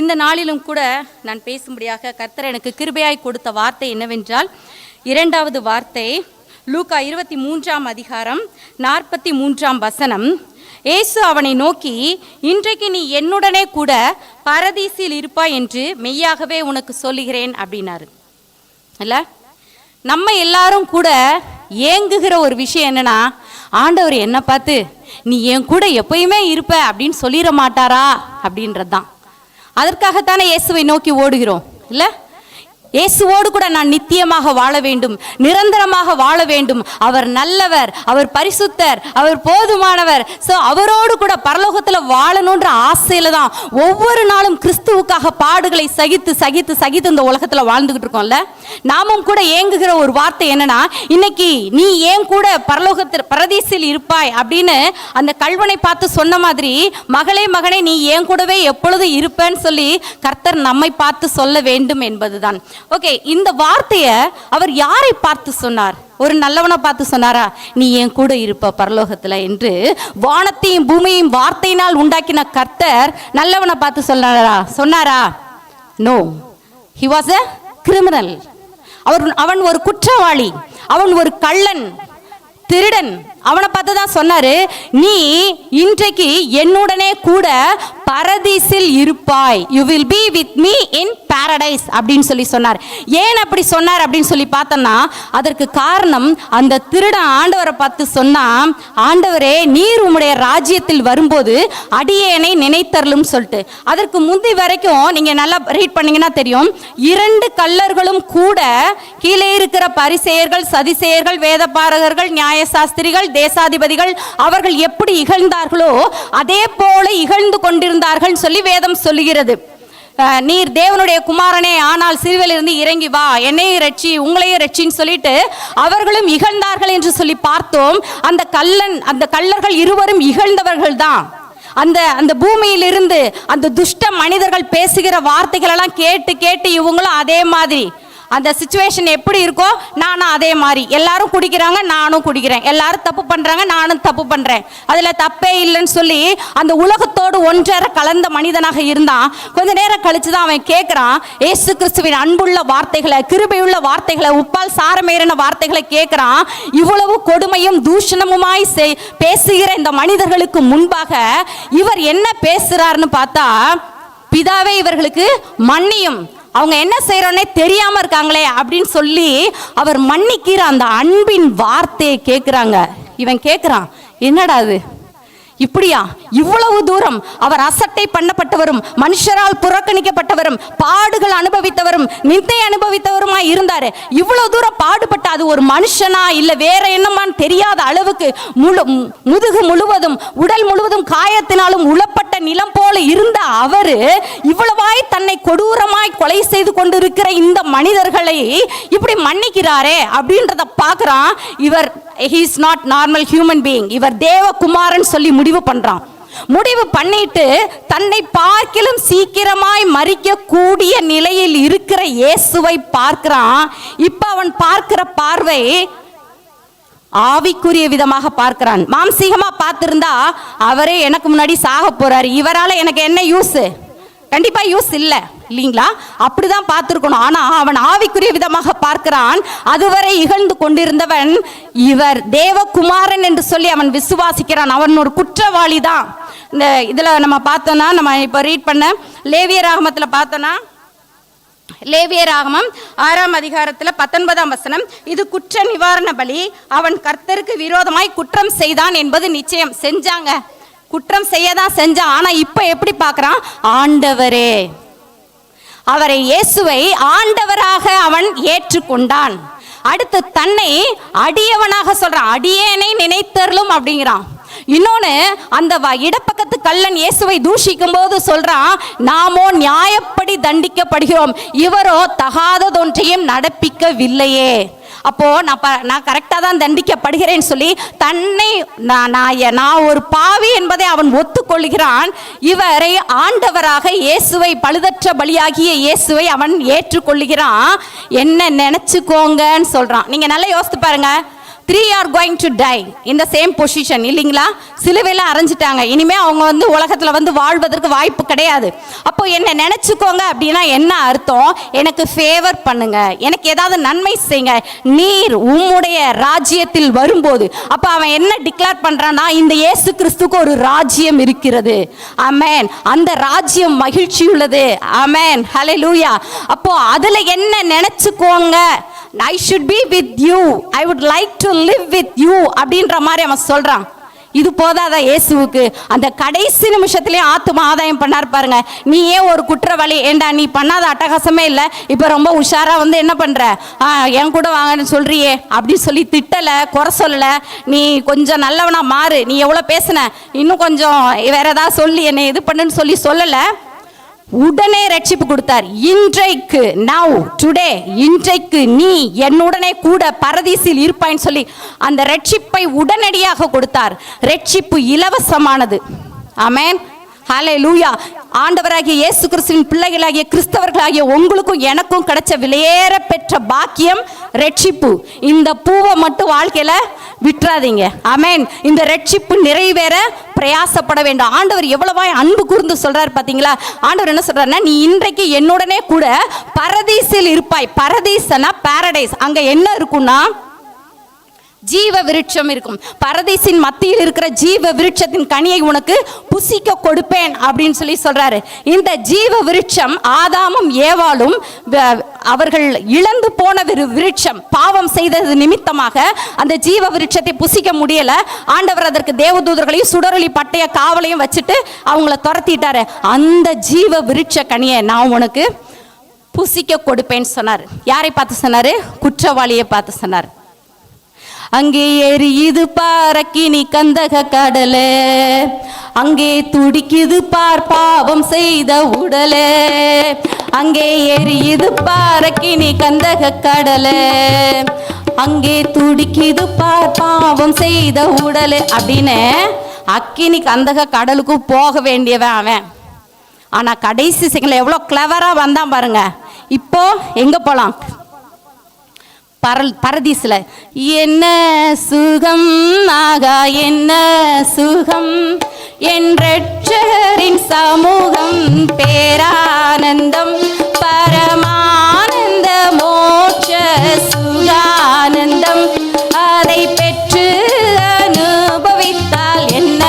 இந்த நாளிலும் கூட நான் பேசும்படியாக கர்த்தர் எனக்கு கிருபையாய் கொடுத்த வார்த்தை என்னவென்றால், 2வது வார்த்தை லூக்கா 23ஆம் அதிகாரம் 43ஆம் வசனம். இயேசு அவனை நோக்கி, இன்றைக்கு நீ என்னுடனே கூட பரதீசில் இருப்பாய் என்று மெய்யாகவே உனக்கு சொல்லுகிறேன் அப்படின்னாரு. இல்லை, நம்ம எல்லாரும் கூட ஏங்குகிற ஒரு விஷயம் என்னன்னா, ஆண்டவர் என்ன பார்த்து நீ என் கூட எப்பயுமே இருப்ப அப்படின்னு சொல்லிட மாட்டாரா அப்படின்றது தான். அதற்காகத்தானே இயேசுவை நோக்கி ஓடுகிறோம். இல்லை, இயேசுவோடு கூட நான் நித்தியமாக வாழ வேண்டும், நிரந்தரமாக வாழ வேண்டும். அவர் நல்லவர், அவர் பரிசுத்தர், அவர் போதுமானவர். ஸோ அவரோடு கூட பரலோகத்தில் வாழணுன்ற ஆசையில தான் ஒவ்வொரு நாளும் கிறிஸ்துவுக்காக பாடுகளை சகித்து சகித்து சகித்து இந்த உலகத்தில் வாழ்ந்துகிட்டு இருக்கோம்ல. நாமும் கூட ஏங்குகிற ஒரு வார்த்தை என்னன்னா, இன்னைக்கு நீ ஏன் கூட பரலோகத்தில் பரதீசில் இருப்பாய் அப்படின்னு அந்த கல்வனை பார்த்து சொன்ன மாதிரி, மகளே மகனே நீ ஏன் கூடவே எப்பொழுதும் இருப்பேன்னு சொல்லி கர்த்தர் நம்மை பார்த்து சொல்ல வேண்டும் என்பதுதான். ஓகே, இந்த வார்த்தையை அவர் யாரை பார்த்து சொன்னார்? ஒரு நல்லவனை பார்த்து சொன்னாரா, நீ என் கூட இருப்ப பரலோகத்துல என்று? வானத்தையும் பூமியையும் வார்த்தையினால் உண்டாக்கின கர்த்தர் நல்லவனை பார்த்து சொன்னாரா? No, he was a criminal. அவன் ஒரு குற்றவாளி, அவன் ஒரு கள்ளன், திருடன். அவனை பார்த்து தான் சொன்னாரு, நீ இன்றைக்கு என்னுடனே கூட பரதீசில் இருப்பாய், you will be with me in Paradise அப்படின்னு சொல்லி சொன்னார். ஏன் அப்படி சொன்னார் அப்படின்னு சொல்லி பார்த்தோம்னா, அதற்கு காரணம் அந்த திருடன் ஆண்டவரை பார்த்து சொன்னா, ஆண்டவரே நீர் உம்முடைய ராஜ்யத்தில் வரும்போது அடியேனை நினைத்தருளும் சொல்லிட்டு. அதற்கு முந்தி வரைக்கும் நீங்க நல்லா ரீட் பண்ணீங்கன்னா தெரியும், 2 கள்ளர்களும் கூட கீழே இருக்கிற பரிசேயர்கள், சதிசேயர்கள், வேதபாரகர்கள், நியாயசாஸ்திரிகள், தேசாதிபதிகள் அவர்கள் எப்படி இகழ்ந்தார்களோ அதே போல இகழ்ந்து கொண்டிருந்தார்கள் சொல்லி வேதம் சொல்லுகிறது. நீர் தேவனுடைய குமாரனே, ஆனால் சிலுவையிலிருந்து இறங்கி வா, என்னையும் ரட்சி, உங்களையும் ரட்சின்னு சொல்லிட்டு அவர்களும் இகழ்ந்தார்கள் என்று சொல்லி பார்த்தோம். அந்த கள்ளர்கள் இருவரும் இகழ்ந்தவர்கள் தான். அந்த பூமியிலிருந்து அந்த துஷ்ட மனிதர்கள் பேசுகிற வார்த்தைகள் எல்லாம் கேட்டு கேட்டு இவங்களும் அதே மாதிரி, அந்த சிச்சுவேஷன் எப்படி இருக்கோ நானும் அதே மாதிரி. எல்லாரும் குடிக்கிறாங்க, நானும் குடிக்கிறேன். எல்லாரும் தப்பு பண்றாங்க, நானும் தப்பு பண்றேன். அதுல தப்பே இல்லைன்னு சொல்லி அந்த உலகத்தோடு ஒன்றரை கலந்த மனிதனாக இருந்தான். கொஞ்ச நேரம் கழிச்சுதான் அவன் கேட்கிறான், இயேசு கிறிஸ்துவின் அன்புள்ள வார்த்தைகளை, கிருபையுள்ள வார்த்தைகளை, உப்பால் சாரமேறின வார்த்தைகளை கேட்கிறான். இவ்வளவு கொடுமையும் தூஷணமுமாய் பேசுகிற இந்த மனிதர்களுக்கு முன்பாக இவர் என்ன பேசுறாருன்னு பார்த்தா, பிதாவே இவர்களுக்கு மன்னியும், அவங்க என்ன செய்யறோன்னே தெரியாம இருக்காங்களே அப்படின்னு சொல்லி அவர் மன்னிக்கிற அந்த அன்பின் வார்த்தையை கேட்கிறாங்க. இவன் கேட்கிறான், என்னடா அது இப்படியா? இவ்வளவு தூரம் அவர் அசட்டை பண்ணப்பட்டவரும், மனுஷரால் புறக்கணிக்கப்பட்டவரும், பாடுகள் அனுபவித்தவரும், நிந்தை அனுபவித்தவருமாய் இருந்தாரு. இவ்வளவு தூரம் பாடுபட்ட அது ஒரு மனுஷனா இல்ல வேற என்னமான்னு தெரியாத அளவுக்கு முதுகு முழுவதும், உடல் முழுவதும் காயத்தினாலும் உளப்பட்ட நிலம் போல இருந்த அவரு இவ்வளவாய் தன்னை கொடூரமாய் கொலை செய்து கொண்டிருக்கிற இந்த மனிதர்களை இப்படி மன்னிக்கிறாரே அப்படின்றத பார்க்கிறான். இவர் he is not normal human being, இவர் தேவகுமாரன் சொல்லி முடிவு பண்றான். முடிவு பண்ணிட்டு தன்னை பார்க்கிலும் சீக்கிரமாய் மரிக்க கூடிய நிலையில் இருக்கிற இயேசுவை பார்க்கிறான். இப்ப அவன் பார்க்கிற பார்வை ஆவிக்குரிய விதமாக பார்க்கிறான். மாம்சீகமா பார்த்திருந்தா அவரே எனக்கு முன்னாடி சாக போறாரு, இவரால எனக்கு என்ன யூஸ்? கண்டிப்பா யூஸ் இல்லை, இல்லைங்களா? அப்படிதான் பார்த்திருக்கணும். ஆனா அவன் ஆவிக்குரிய விதமாக பார்க்கிறான். அதுவரை இகழ்ந்து கொண்டிருந்தவன் இவர் தேவகுமாரன் என்று சொல்லி அவன் விசுவாசிக்கிறான். அவன் ஒரு குற்றவாளி தான். இந்த இதுல நம்ம பார்த்தோம்னா, நம்ம இப்ப ரீட் பண்ண லேவியராகமத்துல பார்த்தோம்னா, லேவியராகமம் 6ஆம் அதிகாரத்தில் 19ஆம் வசனம், இது குற்ற நிவாரண பலி, அவன் கர்த்தருக்கு விரோதமாய் குற்றம் செய்தான் என்பது நிச்சயம். செஞ்சாங்க, குற்றம் செய்யதான் செஞ்சான். ஆனா இப்ப எப்படி பார்க்கறான்? ஆண்டவரே, அவரை இயேசுவை ஆண்டவராக அவன் ஏற்றுக்கொண்டான். அடுத்து தன்னை அடியவனாக சொல்றான், அடியேனை நினைத்தருளும் அப்படிங்கிறான். இன்னொன்னு, அந்த இடப்பக்கத்து கள்ளன் இயேசுவை தூஷிக்கும் போது சொல்றான், நாமோ நியாயப்படி தண்டிக்கப்படுகிறோம், இவரோ தகாததொன்றையும் நடப்பிக்கவில்லையே. அப்போ நான் கரெக்டாக தான் தண்டிக்கப்படுகிறேன்னு சொல்லி தன்னை நான் ஒரு பாவி என்பதை அவன் ஒத்துக்கொள்கிறான். இவரை ஆண்டவராக இயேசுவை, பழுதற்ற பலியாகிய இயேசுவை அவன் ஏற்றுக்கொள்கிறான். என்ன நினைச்சுக்கோங்கன்னு சொல்றான். நீங்க நல்லா யோசித்து பாருங்க, 3 are going to die in the same position இல்லைங்களா? சிலுவையில் அரைஞ்சிட்டாங்க. இனிமே அவங்க வந்து உலகத்துல வந்து வாழ்வதற்கு வாய்ப்பு கிடையாது. அப்போ என்ன நினைச்சுக்கோங்க அப்படின்னா என்ன அர்த்தம்? எனக்கு ஃபேவர் பண்ணுங்க, எனக்கு ஏதாவது நன்மை செய்யுங்க, நீர் உம்முடைய ராஜ்யத்தில் வரும்போது. அப்போ அவன் என்ன டிக்ளேர் பண்றான்னா, இந்த இயேசு கிறிஸ்துக்கு ஒரு ராஜ்யம் இருக்கிறது. ஆமென். அந்த ராஜ்யம் மகிழ்ச்சி உள்ளது. ஆமென். ஹல்லேலூயா. அப்போ அதுல என்ன நினைச்சுக்கோங்க, I should be with you, I would like to live with you அப்படின்ற மாதிரி அவன் சொல்றான். இது போதாதா இயேசுவுக்கு? அந்த கடைசி நிமிஷத்திலே ஆத்தும ஆதாயம் பண்ணார் பாருங்க. நீ ஏன் ஒரு குற்றவாளி, ஏண்டா நீ பண்ணாத அட்டகாசமே இல்லை, இப்போ ரொம்ப உஷாரா வந்து என்ன பண்ற, என் கூட வாங்கன்னு சொல்றியே அப்படின்னு சொல்லி திட்டலை, குறை சொல்லலை. நீ கொஞ்சம் நல்லவனா மாறு, நீ எவ்வளோ பேசுன, இன்னும் கொஞ்சம் வேற ஏதாவது சொல்லி என்னை இது பண்ணுன்னு சொல்லி சொல்லலை. உடனே ரட்சிப்பு கொடுத்தார். இன்றைக்கு நவ் டுடே, இன்றைக்கு நீ என்னுடனே கூட பரதீசில் இருப்பாய்ன்னு சொல்லி அந்த ரட்சிப்பை உடனடியாக கொடுத்தார். ரட்சிப்பு இலவசமானது. ஆமென். ஹல்லேலூயா. ஆண்டவராகிய இயேசு கிறிஸ்துவின் பிள்ளைகளாகிய கிறிஸ்தவர்களாகிய உங்களுக்கும் எனக்கும் கிடைச்ச விலையேற பெற்ற பாக்கியம் ரட்சிப்பு. இந்த பூவை மட்டும் வாழ்க்கையில விட்டுறாதீங்க. ஆமென். இந்த ரட்சிப்பு நிறைவேற பிரயாசப்பட வேண்டும். ஆண்டவர் எவ்வளவாய் அன்பு கூர்ந்து சொல்றாரு பாத்தீங்களா? ஆண்டவர் என்ன சொல்றாருன்னா, நீ இன்றைக்கு என்னுடனே கூட பரதீசில் இருப்பாய். பரதீசனா பாரடைஸ். அங்க என்ன இருக்கும்னா ஜீவ விருட்சம் இருக்கும். பரதீசின் மத்தியில் இருக்கிற ஜீவ விருட்சத்தின் கனியை உனக்கு புசிக்க கொடுப்பேன் அப்படின்னு சொல்லி சொல்றாரு. இந்த ஜீவ விருட்சம் ஆதாமும் ஏவாளும் அவர்கள் இழந்து போன விருட்சம், பாவம் செய்தது நிமித்தமாக அந்த ஜீவ விருட்சத்தை புசிக்க முடியல. ஆண்டவர் அதற்கு தேவதூதர்களையும் சுடரொளி பட்டய காவலையும் வச்சுட்டு அவங்கள துரத்திட்டாரு. அந்த ஜீவ விருட்ச கனியை நான் உனக்கு புசிக்க கொடுப்பேன்னு சொன்னார். யாரை பார்த்து சொன்னாரு? குற்றவாளியை பார்த்து சொன்னார். அங்கே எரியுது பார் அக்கினி கந்தக கடலே, அங்கே துடிக்குது பார் பாவம் செய்த உடலே, அங்கே எரியுது பார் அக்கினி கந்தக கடலே, அங்கே துடிக்குது பார் பாவம் செய்த உடலே அப்படின்னு அக்கினி கந்தக கடலுக்கு போக வேண்டியவன் அவன். ஆனா கடைசி செகண்ட்ல எவ்வளவு கிளவரா வந்தான் பாருங்க. இப்போ எங்க போலாம்? பரதீசில். என்ன சுகம் ஆகா என்ன சுகம், என்றின் சமூகம் பேரானந்தம், பரமானந்த மோட்ச சுகானந்தம், அதை பெற்று அனுபவித்தால் என்ன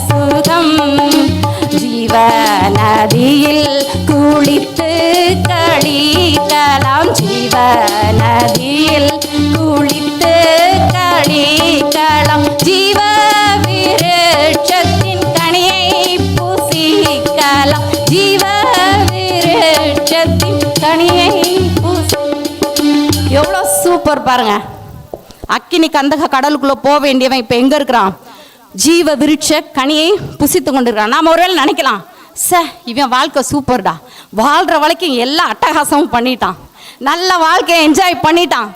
சுகம், ஜீவநதியில் குளித்து களிக்கலாம், ஜீவநதியில் குளித்து களிக்கலாம், ஜீவ விருட்சத்தின் கனியை புசிக்கலாம், ஜீவ விருட்சத்தின் கனியை புசி. எவ்வளோ சூப்பர் பாருங்க. அக்கினி கந்தக கடலுக்குள்ள போக வேண்டியவன் இப்ப எங்க இருக்கிறான்? ஜீவ விருட்ச கனியை புசித்து கொண்டிருக்கிறான். நாம ஒருவேளை நினைக்கலாம், இவன் வாழ்க்கை சூப்பர்டா, வாழ்ற வரைக்கும் எல்லா அட்டகாசமும் பண்ணிட்டான், நல்ல வாழ்க்கையை என்ஜாய் பண்ணிட்டான்,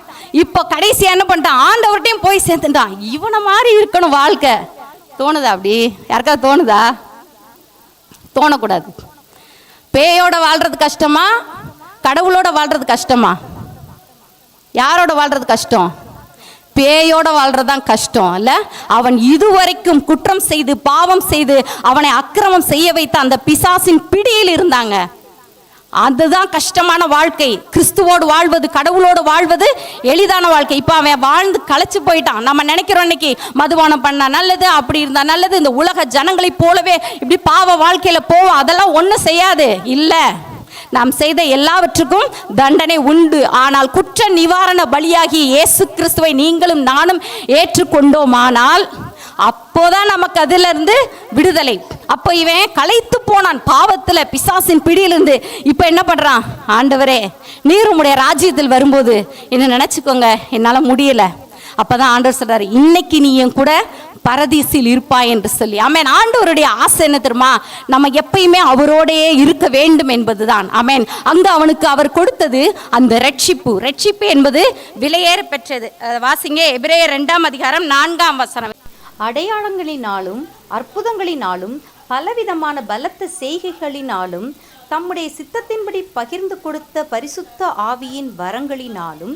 இப்போ கடைசி என்ன பண்ணிட்டான்? ஆண்டவர்கிட்டையும் போய் சேர்த்துட்டான், இவனை மாதிரி இருக்கணும் வாழ்க்கை. தோணுதா? அப்படி யாருக்காவது தோணுதா? தோணக்கூடாது. பேயோட வாழ்றது கஷ்டமா, கடவுளோட வாழ்றது கஷ்டமா? யாரோட வாழ்றது கஷ்டம்? பேயோட வாழ்றதுதான் கஷ்டம் இல்ல? அவன் இதுவரைக்கும் குற்றம் செய்து பாவம் செய்து அவனை அக்கிரமம் செய்ய வைத்த அந்த பிசாசின் பிடியில் இருந்தாங்க. அதுதான் கஷ்டமான வாழ்க்கை. கிறிஸ்துவோடு வாழ்வது, கடவுளோடு வாழ்வது எளிதான வாழ்க்கை. இப்ப அவன் வாழ்ந்து களைச்சு போயிட்டான். நம்ம நினைக்கிறோம் இன்னைக்கு மதுபானம் பண்ணா நல்லது, அப்படி இருந்தா நல்லது, இந்த உலக ஜனங்களை போலவே இப்படி பாவ வாழ்க்கையில போவோம். அதெல்லாம் ஒண்ணும் செய்யாது இல்ல. நாம் செய்த எல்லாவற்றுக்கும் தண்டனை உண்டு. ஆனால் குற்ற நிவாரண பலியாகிய இயேசு கிறிஸ்துவை நீங்களும் நானும் ஏற்றுக்கொண்டோமானால் அப்போதான் நமக்கு அதுல இருந்து விடுதலை. அப்போ இவன் களைத்து போனான் பாவத்துல, பிசாசின் பிடியிலிருந்து. இப்ப என்ன பண்றான்? ஆண்டவரே, நீர் உம்முடைய ராஜ்யத்தில் வரும்போது என்ன நினைச்சுக்கோங்க, என்னால முடியல. அப்பதான் ஆண்டவர் சொல்றாரு, இன்னைக்கு நீ என் கூட பரதீசில் இருப்பாய் என்று சொல்லி. ஆமென். ஆண்டவருடைய ஆசை என்ன தெரியுமா? நம்ம எப்பயுமே அவரோடையே இருக்க வேண்டும் என்பதுதான். ஆமென். அங்க அவனுக்கு அவர் கொடுத்தது அந்த ரட்சிப்பு. ரட்சிப்பு என்பது விலையேற பெற்றது. வாசிங்க, எபிரேயர் 2ஆம் அதிகாரம் 4ஆம் வசனம். அடையாளங்களினாலும் அற்புதங்களினாலும் பலவிதமான பலத்த செய்கைகளினாலும் தம்முடைய சித்தத்தின்படி பகிர்ந்து கொடுத்த பரிசுத்த ஆவியின் வரங்களினாலும்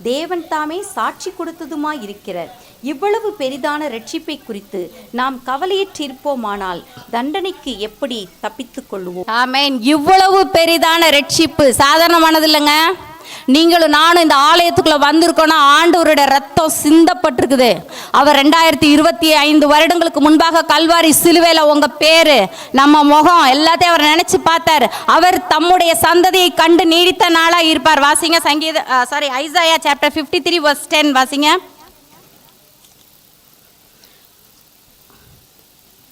தேவன் தாமே சாட்சி கொடுத்ததுமாய் இருக்கிறார். இவ்வளவு பெரிதான ரட்சிப்பை குறித்து நாம் கவலையற்றிருப்போமானால் தண்டனைக்கு எப்படி தப்பித்துக் கொள்வோம்? ஆமென். இவ்வளவு பெரிதான ரட்சிப்பு சாதாரணமானது இல்லைங்க. நீங்களும் நானும் இந்த ஆலயத்துக்குள்ள வந்திருக்கோம்னா ஆண்டவருடைய ரத்தம் சிந்தப்பட்டிருக்குது. அவர் 2025 வருடங்களுக்கு முன்பாக கல்வாரி சிலுவையில உங்க பேரு, நம்ம முகம் எல்லாத்தையும் அவர் நினைச்சு பார்த்தார். அவர் தம்முடைய சந்ததியை கண்டு நீடித்த நாளா இருப்பார். வாசிங்க ஐசாயா சாப்டர் 53 verse 10 வாசிங்க.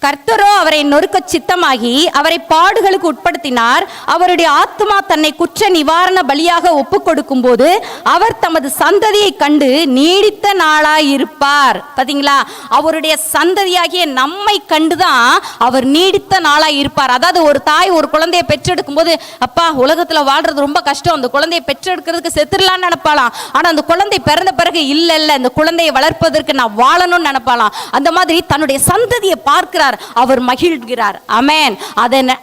கர்த்தரோ அவரை நொறுக்க சித்தமாகி அவரை பாடுகளுக்கு உட்படுத்தினார். அவருடைய ஆத்மா தன்னை குற்ற நிவாரண பலியாக ஒப்பு கொடுக்கும் போது அவர் தமது சந்ததியை கண்டு நீடித்த நாளாயிருப்பார். பாத்தீங்களா, அவருடைய சந்ததியாகிய நம்மை கண்டுதான் அவர் நீடித்த நாளாயிருப்பார். அதாவது ஒரு தாய் ஒரு குழந்தையை பெற்றெடுக்கும் போது, அப்பா உலகத்துல வாழ்றது ரொம்ப கஷ்டம், அந்த குழந்தையை பெற்றெடுக்கிறதுக்கு செத்துடலான்னு நினைப்பாலாம். ஆனா அந்த குழந்தை பிறந்த பிறகு இல்ல இந்த குழந்தையை வளர்ப்பதற்கு நான் வாழணும்னு நினைப்பாலாம். அந்த மாதிரி தன்னுடைய சந்ததியை பார்க்கிறார், அவர் மகிழ்கிறார். ஆமென்.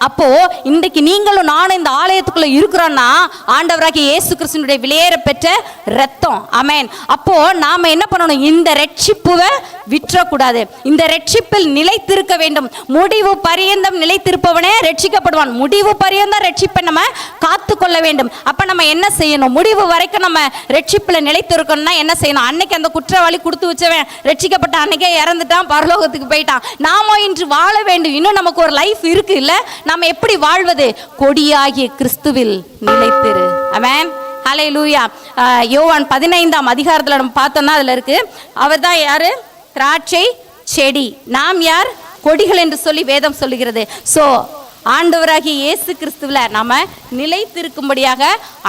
அப்போ இன்றைக்கு நீங்களும் நானும் இந்த ஆலயத்துக்குள்ள இருக்கிறோம்னா ஆண்டவராகிய இயேசு கிறிஸ்துவினுடைய விலையேற பெற்ற இரத்தம். ஆமென். அப்போ நாம என்ன பண்ணணும்? இந்த ரட்சிப்புவை விற்றக்கூடாது. இந்த ரட்சிப்பில் நிலைத்திருக்க வேண்டும். முடிவு பரியந்தம் நிலைத்திருப்பவனே ரட்சிக்கப்படுவான். முடிவு பரியந்தம் ரட்சிப்பை நம்ம காத்து கொள்ள வேண்டும். அப்ப நம்ம என்ன செய்யணும்? முடிவு வரைக்கும் நம்ம ரட்சிப்புல நிலைத்திருக்கணும்னா என்ன செய்யணும்? அன்னைக்கு அந்த குற்றவாளி கொடுத்து வச்சவன் ரட்சிக்கப்பட்ட அன்னைக்கே இறந்துட்டான், பரலோகத்துக்கு போயிட்டான். நாம இன்று வாழ வேண்டும். இன்னும் நமக்கு ஒரு லைஃப் இருக்கு இல்ல? நம்ம எப்படி வாழ்வது? கொடியாகிய கிறிஸ்துவில் நிலைத்திரு. ஆமென். ஹல்லேலூயா. யோவான் 15ஆம் அதிகாரத்துல நம்ம பார்த்தோம்னா அதுல இருக்கு, அவர் தான் யாரு? திராட்சை செடி, நாம் யார்? கொடிகள் என்று சொல்லி வேதம் சொல்லுகிறது. சோ ஆண்டவராகிய இயேசு கிறிஸ்துவில நாம நிலைத்திருக்கும்படியாக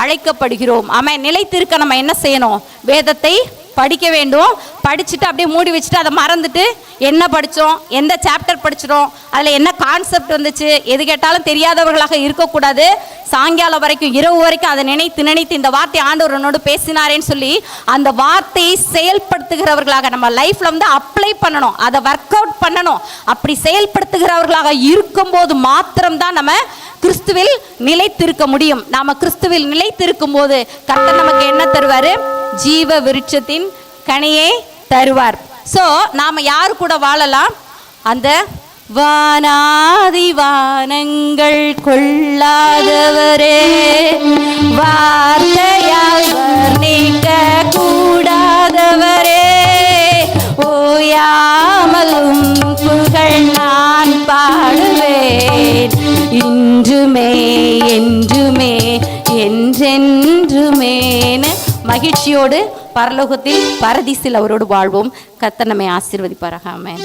அழைக்கப்படுகிறோம். ஆமென். நிலைத்திருக்க நம்ம என்ன செய்யணும்? வேதத்தை படிக்க வேண்டும். படிச்சுட்டு அப்படியே மூடி வச்சுட்டு அதை மறந்துட்டு என்ன படித்தோம், எந்த சாப்டர் படிச்சிடும், அதில் என்ன கான்செப்ட் வந்துச்சு, எது கேட்டாலும் தெரியாதவர்களாக இருக்கக்கூடாது. சாயங்காலம் வரைக்கும் இரவு வரைக்கும் அதை நினைத்து நினைத்து இந்த வார்த்தை ஆண்டவர் என்னோடு பேசினாரேன்னு சொல்லி அந்த வார்த்தையை செயல்படுத்துகிறவர்களாக நம்ம லைஃப்ல வந்து அப்ளை பண்ணணும், அதை ஒர்க் அவுட் பண்ணணும். அப்படி செயல்படுத்துகிறவர்களாக இருக்கும்போது மாத்திரம்தான் நம்ம கிறிஸ்துவில் நிலைத்திருக்க முடியும். நாம கிறிஸ்துவில் நிலைத்திருக்கும் போது கர்த்தர் நமக்கு என்ன தருவாரு? ஜீவ விருட்சத்தின் கனியை தருவார். சோ நாம யாரு கூட வாழலாம்? அந்த வானாதி வானங்கள் கொள்ளாதவரே, வார்த்தையால் வர்ணிக்க கூடாதவரே, ஓயாமலும் புகழ் நான் பாடுவேன், இன்றுமே என்றுமே என்றென்றுமே. மகிழ்ச்சியோடு பரலோகத்தில் பரதீசில் அவரோடு வாழ்வோம். கர்த்தர் நம்மை ஆசீர்வதிப்பாராக. ஆமென்.